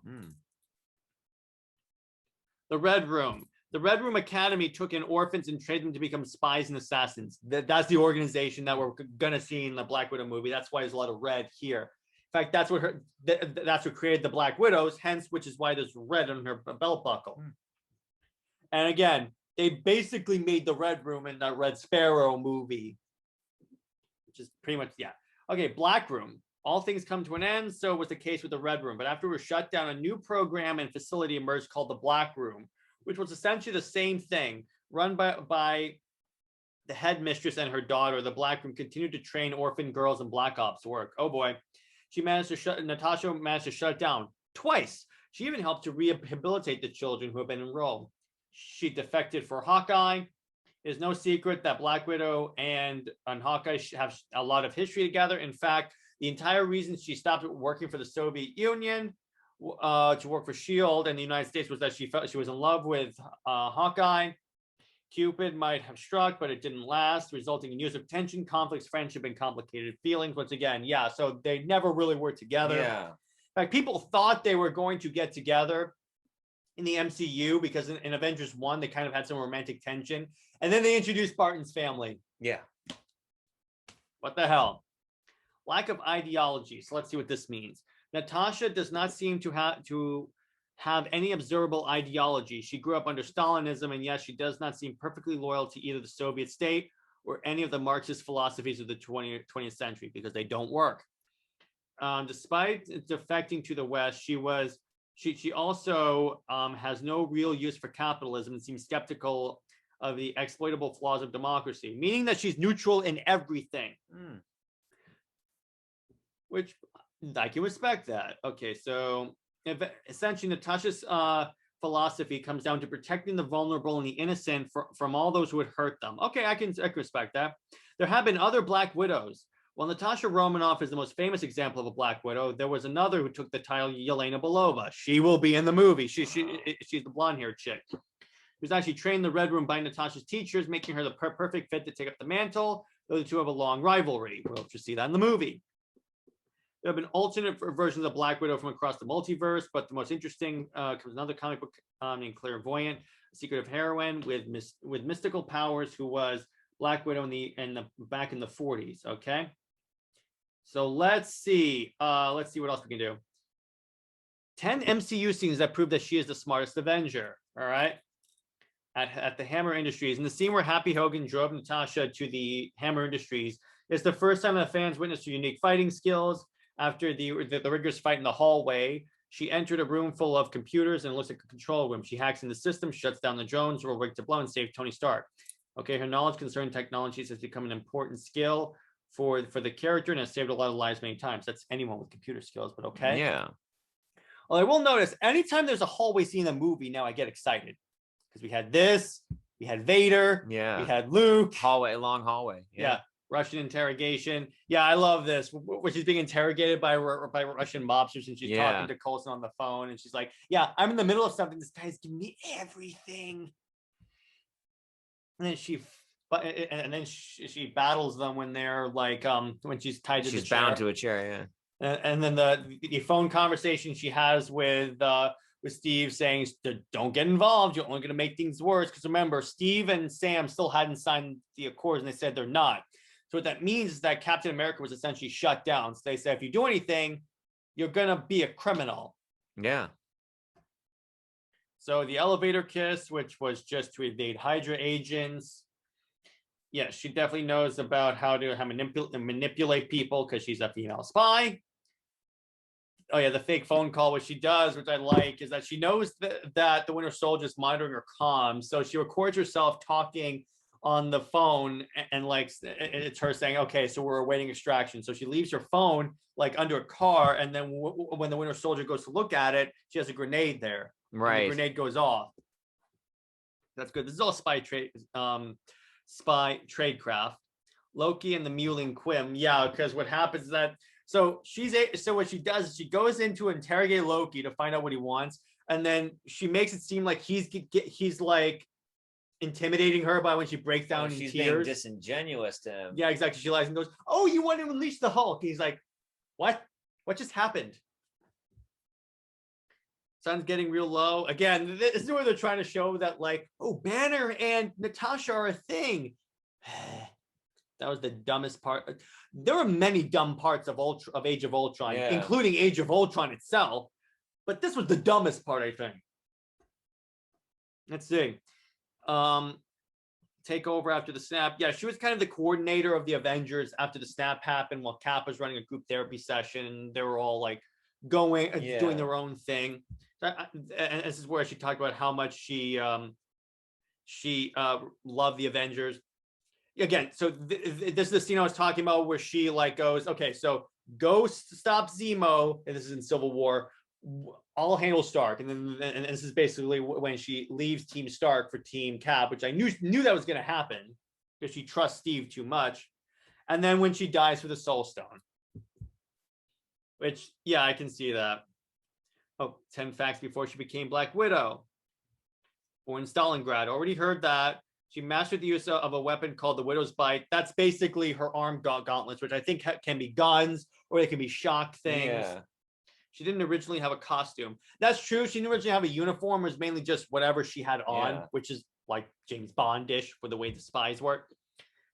The Red Room. The Red Room Academy took in orphans and trained them to become spies and assassins. That's the organization that we're going to see in the Black Widow movie. That's why there's a lot of red here. In fact, that's what created the Black Widows, hence which is why there's red on her belt buckle. And again, they basically made the Red Room in the Red Sparrow movie, which is pretty much, yeah. Okay, Black Room. All things come to an end, so was the case with the Red Room. But after it was shut down, a new program and facility emerged called the Black Room, which was essentially the same thing, run by the headmistress and her daughter. The Black Room continued to train orphan girls in Black Ops work. Oh boy. Natasha managed to shut it down twice. She even helped to rehabilitate the children who have been enrolled. She defected for Hawkeye. It is no secret that Black Widow and Hawkeye have a lot of history together. In fact, the entire reason she stopped working for the Soviet Union to work for S.H.I.E.L.D. and the United States was that she felt she was in love with Hawkeye. Cupid might have struck, but it didn't last, resulting in years of tension, conflicts, friendship, and complicated feelings. Once again, yeah, so they never really were together. Yeah. In fact, people thought they were going to get together in the MCU because in Avengers 1, they kind of had some romantic tension. And then they introduced Barton's family. Yeah. What the hell? Lack of ideology. So let's see what this means. Natasha does not seem to have any observable ideology. She grew up under Stalinism, and yes, she does not seem perfectly loyal to either the Soviet state or any of the Marxist philosophies of the 20th century because they don't work. Despite defecting to the West, she also has no real use for capitalism and seems skeptical of the exploitable flaws of democracy, meaning that she's neutral in everything. Which I can respect that. Okay, so essentially Natasha's philosophy comes down to protecting the vulnerable and the innocent from all those who would hurt them. Okay, I can respect that. There have been other Black Widows. While Natasha Romanoff is the most famous example of a Black Widow, there was another who took the title, Yelena Belova. She will be in the movie. She's the blonde-haired chick. She was actually trained in the Red Room by Natasha's teachers, making her the perfect fit to take up the mantle. Those two have a long rivalry. We'll just see that in the movie. There have been alternate versions of Black Widow from across the multiverse, but the most interesting comes another comic book named Clairvoyant, Secret of Heroine, with mystical powers, who was Black Widow back in the 40s. Okay, so let's see what else we can do. 10 MCU scenes that prove that she is the smartest Avenger. All right, at the Hammer Industries. And the scene where Happy Hogan drove Natasha to the Hammer Industries is the first time that fans witnessed her unique fighting skills. After the rigorous fight in the hallway, she entered a room full of computers and looks like a control room. She hacks in the system, shuts down the drones, will rig to blow, and save Tony Stark. Okay, her knowledge concerning technologies has become an important skill for the character and has saved a lot of lives many times. That's anyone with computer skills, but okay. Yeah. Well, I will notice anytime there's a hallway scene in a movie, now I get excited because we had this, we had Vader, Yeah. we had Luke, Long hallway. yeah. Russian interrogation. Yeah, I love this. Where she's being interrogated by Russian mobsters, and she's talking to Coulson on the phone, and she's like, "Yeah, I'm in the middle of something. This guy's giving me everything." And then she battles them when they're like, when she's tied to the chair. She's bound to a chair. Yeah. And then the phone conversation she has with Steve saying, "Don't get involved. You're only going to make things worse." Because remember, Steve and Sam still hadn't signed the accords, and they said they're not. So what that means is that Captain America was essentially shut down. So they said, if you do anything, you're going to be a criminal. Yeah. So the elevator kiss, which was just to evade Hydra agents. Yeah, she definitely knows about how to manipulate people because she's a female spy. Oh yeah, the fake phone call, what she does, which I like, is that she knows that the Winter Soldier is monitoring her comms. So she records herself talking on the phone, and like it's her saying, "Okay, so we're awaiting extraction." So she leaves her phone like under a car, and then when the Winter Soldier goes to look at it, she has a grenade there. Right. And the grenade goes off. That's good. This is all spy tradecraft. Loki and the Mewling Quim. Yeah, because what happens is that so what she does is she goes in to interrogate Loki to find out what he wants, and then she makes it seem like he's like intimidating her by when she breaks down in she's tears. being disingenuous to him. Yeah, exactly. She lies and goes, "Oh, you want to unleash the Hulk?" He's like, "What? What just happened?" Sun's getting real low. Again, this is where they're trying to show that, like, oh, Banner and Natasha are a thing. That was the dumbest part. There were many dumb parts of Age of Ultron, including Age of Ultron itself. But this was the dumbest part, I think. Let's see. Take over after the snap. Yeah, she was kind of the coordinator of the Avengers after the snap happened while Cap was running a group therapy session. They were all like doing their own thing. And this is where she talked about how much she loved the Avengers. Again, so this is the scene I was talking about where she like goes, "Okay, so Ghost stops Zemo," and this is in Civil War. "I'll handle Stark," and this is basically when she leaves Team Stark for Team Cap, which I knew that was going to happen because she trusts Steve too much. And then when she dies for the Soul Stone, which yeah, I can see that. Oh, 10 facts before she became Black Widow. Born in Stalingrad. Already heard that. She mastered the use of a weapon called the Widow's Bite. That's basically her arm gauntlets, which I think can be guns or they can be shock things. Yeah. She didn't originally have a costume. That's true. She didn't originally have a uniform. It was mainly just whatever she had on, which is like James Bond-ish for the way the spies work.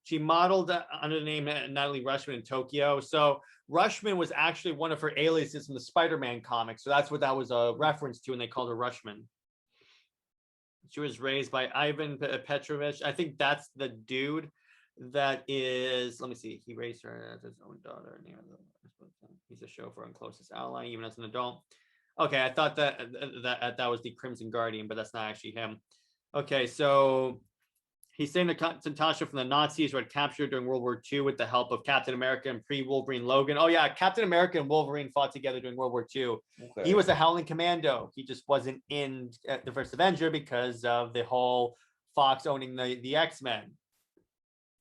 She modeled under the name Natalie Rushman in Tokyo. So Rushman was actually one of her aliases from the Spider-Man comics. So that's what that was a reference to when they called her Rushman. She was raised by Ivan Petrovich. I think that's the dude that is, let me see. He raised her as his own daughter. He's a chauffeur and closest ally, even as an adult. Okay, I thought that was the Crimson Guardian, but that's not actually him. Okay, so he saved Natasha from the Nazis who had captured during World War II with the help of Captain America and pre-Wolverine Logan. Oh yeah, Captain America and Wolverine fought together during World War II. Okay. He was a Howling Commando. He just wasn't in the first Avenger because of the whole Fox owning the X-Men.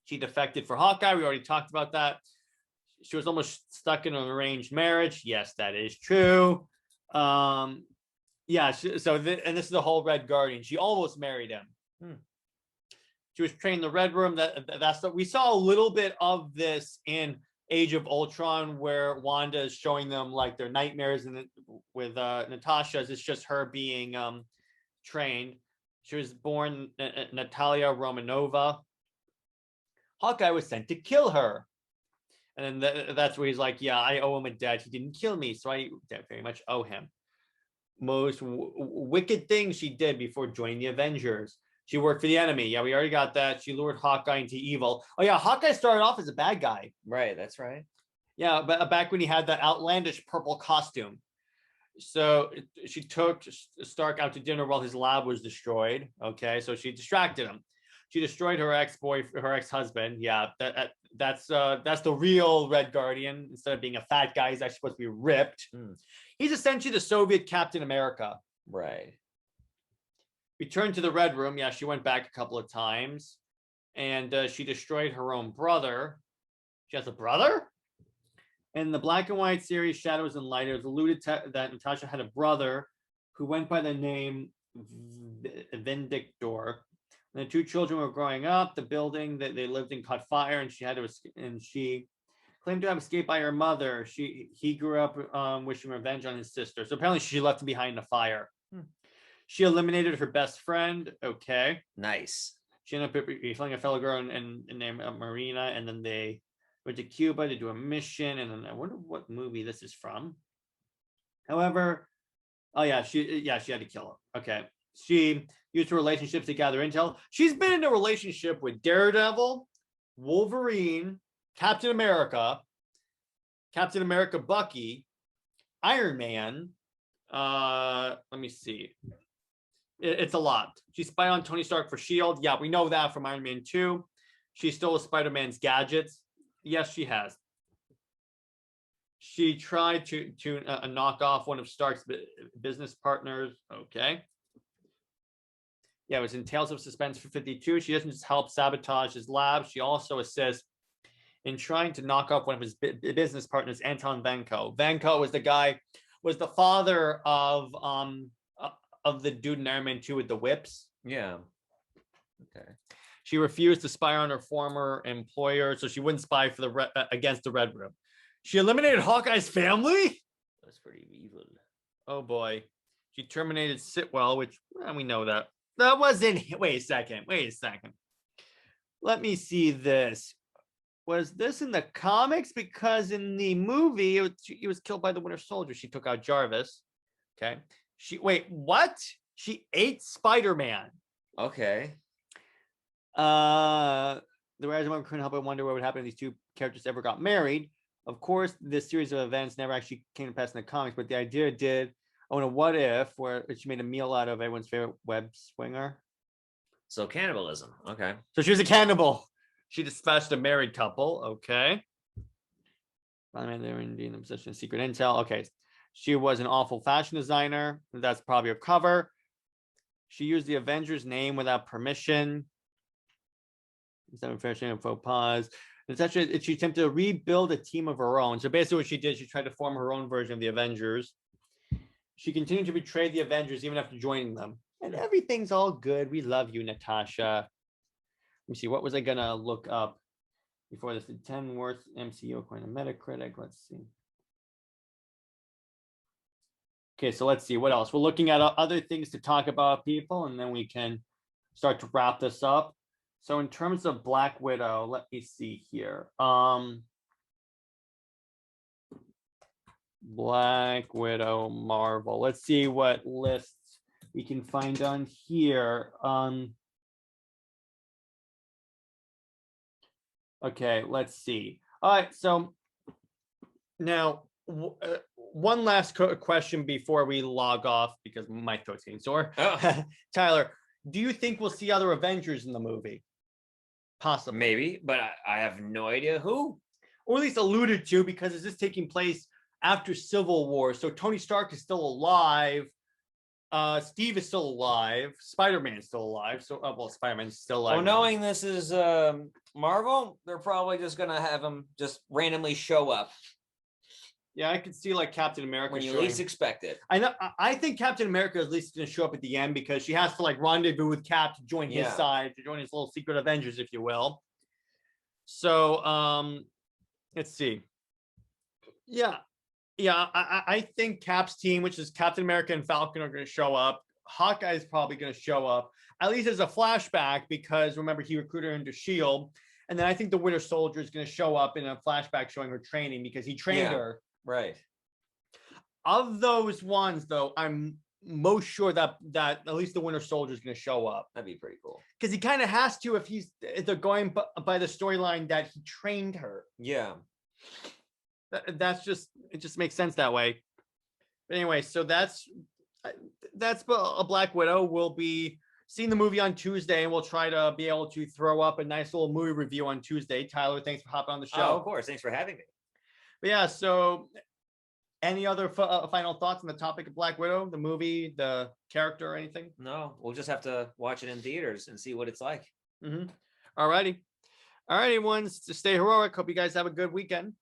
She defected for Hawkeye. We already talked about that. She was almost stuck in an arranged marriage. Yes, that is true. Yeah, and this is the whole Red Guardian. She almost married him. She was trained in the Red Room. We saw a little bit of this in Age of Ultron, where Wanda is showing them like their nightmares, and with Natasha's, it's just her being trained. She was born Natalia Romanova. Hawkeye was sent to kill her, and then that's where he's like, "Yeah, I owe him a debt. He didn't kill me, so I very much owe him." Most wicked thing she did before joining the Avengers. She worked for the enemy. Yeah, we already got that. She lured Hawkeye into evil. Oh yeah, Hawkeye started off as a bad guy. Right, that's right. Yeah, but back when he had that outlandish purple costume. So she took Stark out to dinner while his lab was destroyed. Okay, so she distracted him. She destroyed her ex-husband. Yeah, that's the real Red Guardian. Instead of being a fat guy, he's actually supposed to be ripped. He's essentially the Soviet Captain America. Right. Returned to the Red Room. Yeah, she went back a couple of times, and she destroyed her own brother. She has a brother? In the black and white series Shadows and Light, it was alluded to that Natasha had a brother who went by the name Vindictor. When the two children were growing up, the building that they lived in caught fire, and she had to and she claimed to have escaped by her mother. He grew up wishing revenge on his sister. So apparently she left him behind in a fire. She eliminated her best friend. Okay. Nice. She ended up befriending a fellow girl named Marina, and then they went to Cuba to do a mission. And then I wonder what movie this is from. However, oh yeah, she had to kill him. Okay. She used her relationships to gather intel. She's been in a relationship with Daredevil, Wolverine, Captain America Bucky, Iron Man. Let me see. It's a lot. She spied on Tony Stark for S.H.I.E.L.D. Yeah, we know that from Iron Man 2. She stole Spider-Man's gadgets. Yes, she has. She tried to knock off one of Stark's business partners. Okay. Yeah, it was in Tales of Suspense for 52. She doesn't just help sabotage his lab. She also assists in trying to knock off one of his business partners, Anton Vanko. Vanko was the father of the dude in Iron Man 2 with the whips. Yeah. Okay. She refused to spy on her former employer, so she wouldn't spy for against the Red Room. She eliminated Hawkeye's family. That's pretty evil. Oh boy. She terminated Sitwell, which we know that. That wasn't. Wait a second. Let me see this. Was this in the comics? Because in the movie, he was killed by the Winter Soldier. She took out Jarvis. Okay. Wait, what? She ate Spider-Man. Okay. The Rise of Marvel couldn't help but wonder what would happen if these two characters ever got married. Of course, this series of events never actually came to pass in the comics, but the idea did. Oh, and a what if where she made a meal out of everyone's favorite web swinger. So cannibalism. Okay. So she was a cannibal. She dispatched a married couple. Okay. They were indeed in the possession of secret intel. Okay. She was an awful fashion designer. That's probably a cover. She used the Avengers name without permission. Instead of fashion and faux pas. Essentially, she attempted to rebuild a team of her own. So basically what she did, she tried to form her own version of the Avengers. She continued to betray the Avengers even after joining them. And everything's all good. We love you, Natasha. Let me see. What was I going to look up before this? The 10 worst MCU according to Metacritic. Let's see. Okay, so let's see. What else? We're looking at other things to talk about, people, and then we can start to wrap this up. So in terms of Black Widow, let me see here. Black Widow Marvel. Let's see what lists we can find on here. Okay, let's see. All right, so now one last question before we log off because my throat's getting sore. Oh. Tyler, do you think we'll see other Avengers in the movie? Possibly. Maybe, but I have no idea who. Or at least alluded to, because is this taking place after Civil War? So Tony Stark is still alive. Steve is still alive. Spider-Man is still alive. So, well, Spider-Man's still alive. Well, knowing this is Marvel, they're probably just going to have him just randomly show up. Yeah, I could see like Captain America when you least expect it. I know. I think Captain America is at least going to show up at the end because she has to like rendezvous with Cap to join his side, to join his little secret Avengers, if you will. So, let's see. Yeah, I think Cap's team, which is Captain America and Falcon, are going to show up. Hawkeye is probably going to show up, at least as a flashback, because remember he recruited her into S.H.I.E.L.D. And then I think the Winter Soldier is going to show up in a flashback showing her training because he trained her. Right. Of those ones, though, I'm most sure that at least the Winter Soldier is going to show up, That'd be pretty cool. because he kind of has to if they're going by the storyline that he trained her. Yeah. That's just, it just makes sense that way. But anyway, so that's a Black Widow. We'll be seeing the movie on Tuesday, and we'll try to be able to throw up a nice little movie review on Tuesday. Tyler, thanks for hopping on the Oh, show. of course. Thanks for having me. But yeah, so any other final thoughts on the topic of Black Widow, the movie, the character, or anything? No, we'll just have to watch it in theaters and see what it's like. All righty, everyone. Stay heroic. Hope you guys have a good weekend.